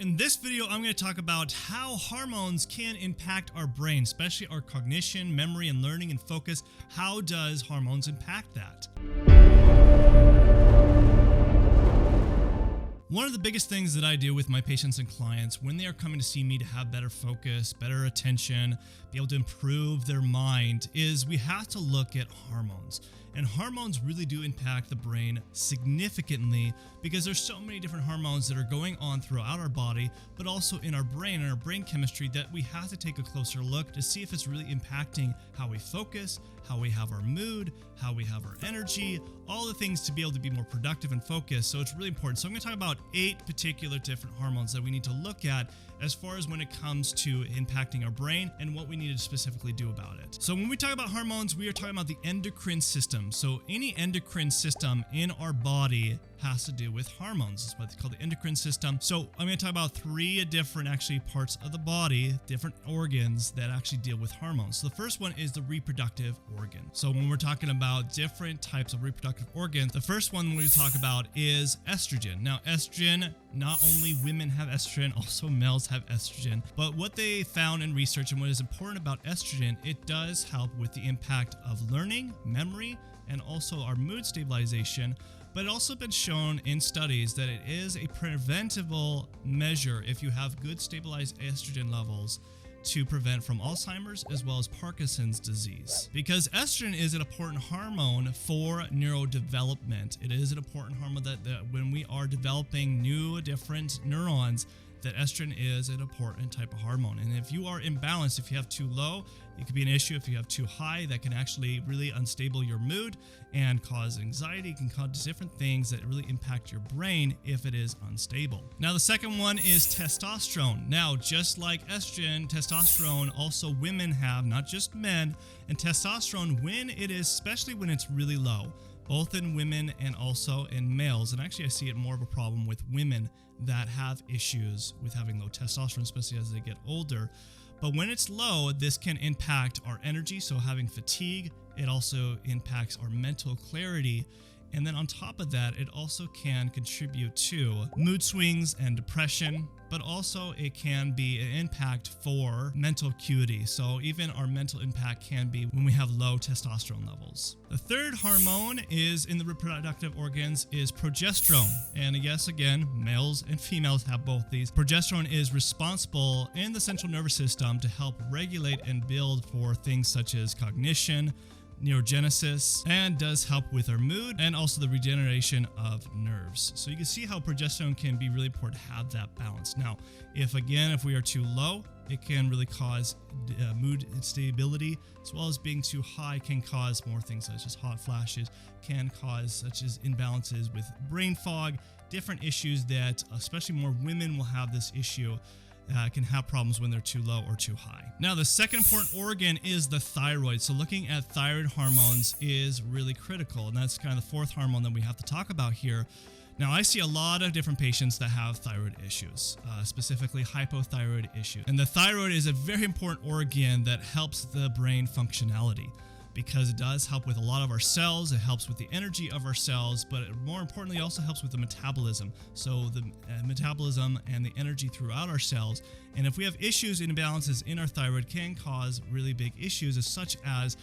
In this video, I'm going to talk about how hormones can impact our brain, especially our cognition, memory, and learning and focus. How does hormones impact that? One of the biggest things that I do with my patients and clients when they are coming to see me to have better focus, better attention, be able to improve their mind is we have to look at hormones. And hormones really do impact the brain significantly because there's so many different hormones that are going on throughout our body, but also in our brain and our brain chemistry that we have to take a closer look to see if it's really impacting how we focus, how we have our mood, how we have our energy, all the things to be able to be more productive and focused. So it's really important. So I'm going to talk about 8 particular different hormones that we need to look at as far as when it comes to impacting our brain and what we need to specifically do about it. So when we talk about hormones, we are talking about the endocrine system. So any endocrine system in our body has to do with hormones. It's what they call the endocrine system. So I'm going to talk about 3 different parts of the body, different organs that actually deal with hormones. So the first one is the reproductive organ. So when we're talking about different types of reproductive organs, the first one we talk about is estrogen. Now estrogen, not only women have estrogen, also males have estrogen. But what they found in research and what is important about estrogen, it does help with the impact of learning, memory, and also our mood stabilization. But it's also been shown in studies that it is a preventable measure if you have good stabilized estrogen levels to prevent from Alzheimer's as well as Parkinson's disease. Because estrogen is an important hormone for neurodevelopment. It is an important hormone that when we are developing new different neurons, that estrogen is an important type of hormone. And if you are imbalanced, if you have too low, it could be an issue. If you have too high, that can actually really unstable your mood and cause anxiety. It can cause different things that really impact your brain if it is unstable. Now, the second one is testosterone. Now, just like estrogen, testosterone also women have, not just men. And testosterone, when it is, especially when it's really low, both in women and also in males. And actually, I see it more of a problem with women that have issues with having low testosterone, especially as they get older. But when it's low, this can impact our energy. So having fatigue, it also impacts our mental clarity. And then on top of that, it also can contribute to mood swings and depression, but also it can be an impact for mental acuity. So even our mental impact can be when we have low testosterone levels. The third hormone is in the reproductive organs is progesterone. And yes, again, males and females have both these. Progesterone is responsible in the central nervous system to help regulate and build for things such as cognition, neurogenesis, and does help with our mood and also the regeneration of nerves. So you can see how progesterone can be really important to have that balance. Now, if we are too low, it can really cause mood instability, as well as being too high can cause more things such as hot flashes, can cause such as imbalances with brain fog, different issues that especially more women will have this issue. Can have problems when they're too low or too high. Now, the second important organ is the thyroid. So looking at thyroid hormones is really critical, and that's kind of the fourth hormone that we have to talk about here. Now, I see a lot of different patients that have thyroid issues, specifically hypothyroid issues. And the thyroid is a very important organ that helps the brain functionality, because it does help with a lot of our cells. It helps with the energy of our cells, but more importantly, it also helps with the metabolism. So the metabolism and the energy throughout our cells. And if we have issues and imbalances in our thyroid, can cause really big issues such as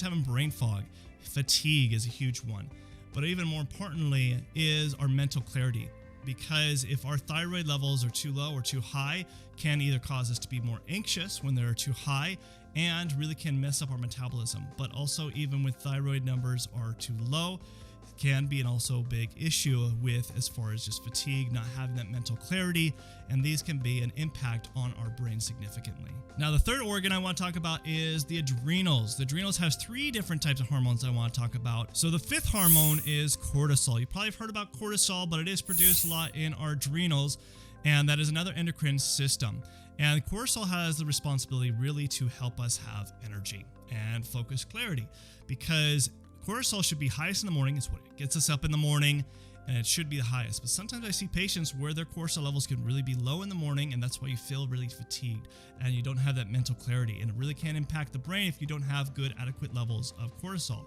having brain fog. Fatigue is a huge one. But even more importantly is our mental clarity. Because if our thyroid levels are too low or too high, can either cause us to be more anxious when they're too high and really can mess up our metabolism. But also even when thyroid numbers are too low, can be an also big issue with as far as just fatigue, not having that mental clarity, and these can be an impact on our brain significantly. Now, the third organ I want to talk about is the adrenals. The adrenals has 3 different types of hormones I want to talk about. So the fifth hormone is cortisol. You probably have heard about cortisol, but it is produced a lot in our adrenals, and that is another endocrine system. And cortisol has the responsibility really to help us have energy and focus clarity, because cortisol should be highest in the morning. It's what gets us up in the morning, and it should be the highest. But sometimes I see patients where their cortisol levels can really be low in the morning, and that's why you feel really fatigued and you don't have that mental clarity. And it really can impact the brain if you don't have good adequate levels of cortisol.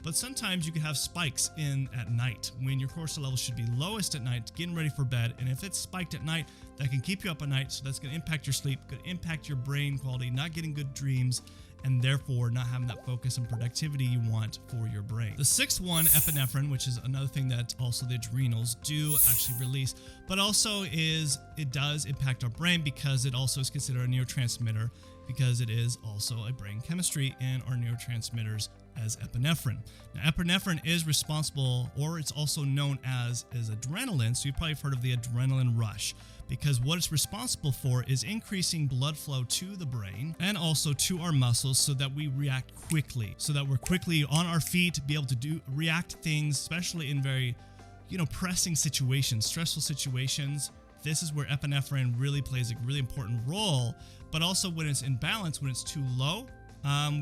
but sometimes you can have spikes in at night when your cortisol level should be lowest at night, getting ready for bed. And if it's spiked at night, that can keep you up at night. So that's going to impact your sleep, could impact your brain quality, not getting good dreams, and therefore not having that focus and productivity you want for your brain. The sixth one, epinephrine, which is another thing that also the adrenals do actually release, but also it does impact our brain because it also is considered a neurotransmitter, because it is also a brain chemistry in our neurotransmitters as epinephrine. Now, epinephrine is responsible, or it's also known as adrenaline. So you've probably heard of the adrenaline rush, because what it's responsible for is increasing blood flow to the brain and also to our muscles so that we react quickly, so that we're quickly on our feet to be able to react to things, especially in very, pressing situations, stressful situations. This is where epinephrine really plays a really important role, but also when it's in balance, when it's too low,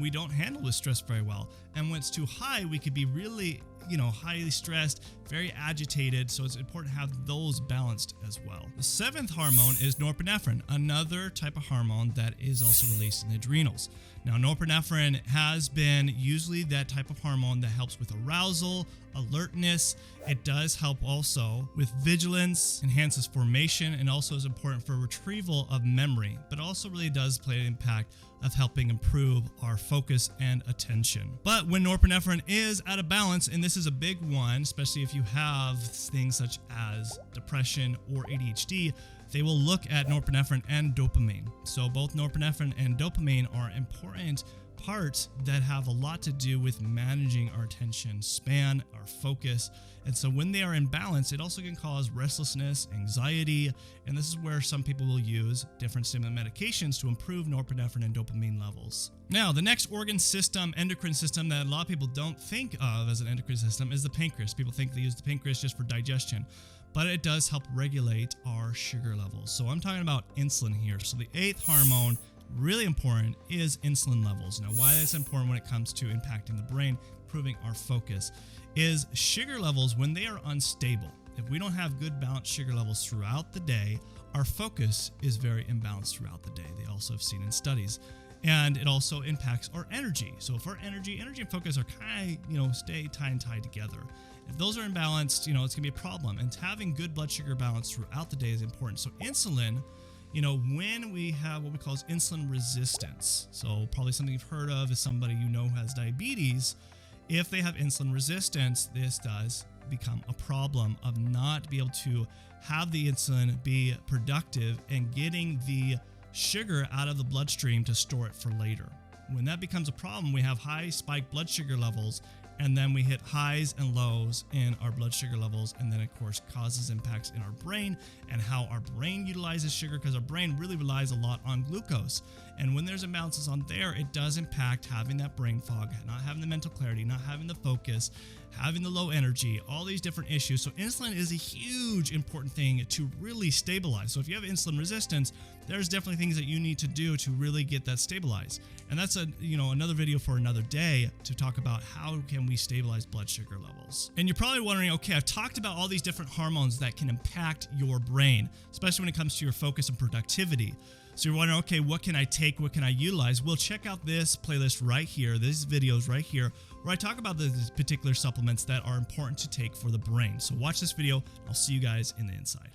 we don't handle the stress very well. And when it's too high, we could be really, highly stressed, very agitated. So it's important to have those balanced as well. The seventh hormone is norepinephrine, another type of hormone that is also released in the adrenals. Now, norepinephrine has been usually that type of hormone that helps with arousal, alertness. It does help also with vigilance, enhances formation, and also is important for retrieval of memory, but also really does play an impact of helping improve our focus and attention. But when norepinephrine is out of balance, and this is a big one, especially if you have things such as depression or ADHD, they will look at norepinephrine and dopamine. So both norepinephrine and dopamine are important parts that have a lot to do with managing our attention span, our focus. And so when they are in balance, it also can cause restlessness, anxiety, and this is where some people will use different stimulant medications to improve norepinephrine and dopamine levels. Now, the next organ system, endocrine system, that a lot of people don't think of as an endocrine system is the pancreas. People think they use the pancreas just for digestion, but it does help regulate our sugar levels. So I'm talking about insulin here. So the eighth hormone, really important, is insulin levels. Now, why that's important when it comes to impacting the brain, improving our focus, is sugar levels when they are unstable. If we don't have good balanced sugar levels throughout the day, our focus is very imbalanced throughout the day. They also have seen in studies. And it also impacts our energy. So if our energy and focus are kind of, stay tied together. If those are imbalanced, it's going to be a problem. And having good blood sugar balance throughout the day is important. So insulin, when we have what we call insulin resistance, so probably something you've heard of is somebody who has diabetes. If they have insulin resistance, this does become a problem of not be able to have the insulin be productive and getting the sugar out of the bloodstream to store it for later. When that becomes a problem, we have high spiked blood sugar levels, and then we hit highs and lows in our blood sugar levels, and then of course causes impacts in our brain and how our brain utilizes sugar, because our brain really relies a lot on glucose. And when there's imbalances on there, it does impact having that brain fog, not having the mental clarity, not having the focus, having the low energy, all these different issues. So insulin is a huge important thing to really stabilize. So if you have insulin resistance, there's definitely things that you need to do to really get that stabilized. And that's another video for another day to talk about how can we stabilize blood sugar levels. And you're probably wondering, okay, I've talked about all these different hormones that can impact your brain, especially when it comes to your focus and productivity. So you're wondering, okay, what can I take? What can I utilize? Well, check out this playlist right here, these videos right here, where I talk about the particular supplements that are important to take for the brain. So watch this video. I'll see you guys in the inside.